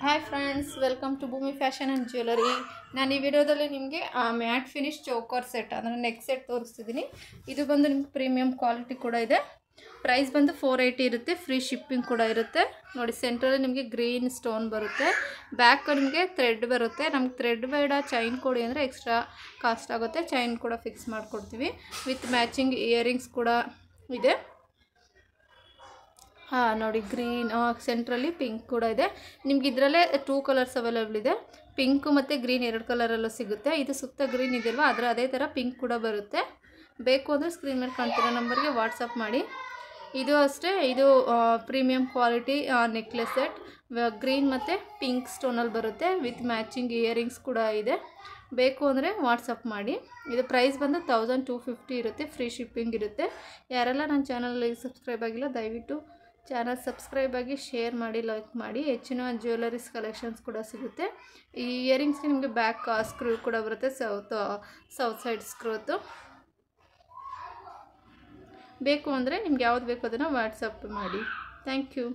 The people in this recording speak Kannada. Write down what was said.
ಹಾಯ್ ಫ್ರೆಂಡ್ಸ್, ವೆಲ್ಕಮ್ ಟು ಭೂಮಿ ಫ್ಯಾಷನ್ ಆ್ಯಂಡ್ ಜ್ಯುವೆಲರಿ. ನಾನು ಈ ವಿಡಿಯೋದಲ್ಲಿ ನಿಮಗೆ ಮ್ಯಾಟ್ ಫಿನಿಶ್ ಚೌಕರ್ ಸೆಟ್ ಅಂದರೆ ನೆಕ್ ಸೆಟ್ ತೋರಿಸ್ತಿದ್ದೀನಿ. ಇದು ಬಂದು ನಿಮ್ಗೆ ಪ್ರೀಮಿಯಂ ಕ್ವಾಲಿಟಿ ಕೂಡ ಇದೆ. ಪ್ರೈಸ್ ಬಂದು 480 ಇರುತ್ತೆ. ಫ್ರೀ ಶಿಪ್ಪಿಂಗ್ ಕೂಡ ಇರುತ್ತೆ. ನೋಡಿ, ಸೆಂಟ್ರಲ್ಲಿ ನಿಮಗೆ ಗ್ರೀನ್ ಸ್ಟೋನ್ ಬರುತ್ತೆ. ಬ್ಯಾಕ್ ನಿಮಗೆ ಥ್ರೆಡ್ ಬರುತ್ತೆ. ನಮ್ಗೆ ಥ್ರೆಡ್ ಬೇಡ, ಚೈನ್ ಕೊಡಿ ಅಂದರೆ ಎಕ್ಸ್ಟ್ರಾ ಕಾಸ್ಟ್ ಆಗುತ್ತೆ. ಚೈನ್ ಕೂಡ ಫಿಕ್ಸ್ ಮಾಡಿಕೊಡ್ತೀವಿ. ವಿತ್ ಮ್ಯಾಚಿಂಗ್ ಇಯರಿಂಗ್ಸ್ ಕೂಡ ಇದೆ. ನೋಡಿ, ಗ್ರೀನ್ ಸೆಂಟ್ರಲ್ಲಿ ಪಿಂಕ್ ಕೂಡ ಇದೆ. ನಿಮ್ಗೆ ಇದರಲ್ಲೇ 2 ಕಲರ್ಸ್ ಅವೈಲೇಬಲ್ ಇದೆ. ಪಿಂಕು ಮತ್ತು ಗ್ರೀನ್ 2 ಕಲರಲ್ಲೂ ಸಿಗುತ್ತೆ. ಇದು ಸುತ್ತ ಗ್ರೀನ್ ಇದೆಯಲ್ವ, ಅದರ ಅದೇ ಥರ ಪಿಂಕ್ ಕೂಡ ಬರುತ್ತೆ. ಬೇಕು ಅಂದರೆ ಸ್ಕ್ರೀನ್ ಮೇಲೆ ಕಾಣ್ತಿರೋ ನಂಬರ್ಗೆ ವಾಟ್ಸಪ್ ಮಾಡಿ. ಇದು ಅಷ್ಟೇ, ಇದು premium quality necklace set. Green ಮತ್ತು ಪಿಂಕ್ ಸ್ಟೋನಲ್ಲಿ ಬರುತ್ತೆ. ವಿತ್ ಮ್ಯಾಚಿಂಗ್ ಇಯರಿಂಗ್ಸ್ ಕೂಡ ಇದೆ. ಬೇಕು ಅಂದರೆ ವಾಟ್ಸಪ್ ಮಾಡಿ. ಇದು ಪ್ರೈಸ್ ಬಂದು 1250 ಇರುತ್ತೆ. ಫ್ರೀ ಶಿಪ್ಪಿಂಗ್ ಇರುತ್ತೆ. ಯಾರೆಲ್ಲ ನನ್ನ ಚಾನಲ್ಗೆ ಸಬ್ಸ್ಕ್ರೈಬ್ ಆಗಿಲ್ಲ, ದಯವಿಟ್ಟು ಚಾನಲ್ ಸಬ್ಸ್ಕ್ರೈಬ್ ಆಗಿ, ಶೇರ್ ಮಾಡಿ, ಲೈಕ್ ಮಾಡಿ. ಹೆಚ್ಚಿನ ಜ್ಯುವೆಲರೀಸ್ ಕಲೆಕ್ಷನ್ಸ್ ಕೂಡ ಸಿಗುತ್ತೆ. ಈ ಇಯರಿಂಗ್ಸ್ಗೆ ನಿಮಗೆ ಬ್ಯಾಕ್ ಸ್ಕ್ರೂ ಕೂಡ ಬರುತ್ತೆ, ಸೌತ್ ಸೈಡ್ ಸ್ಕ್ರೂತು. ಬೇಕು ಅಂದರೆ ನಿಮ್ಗೆ ಯಾವ್ದು ಬೇಕು ಅದನ್ನು ವಾಟ್ಸಪ್ ಮಾಡಿ. Thank you.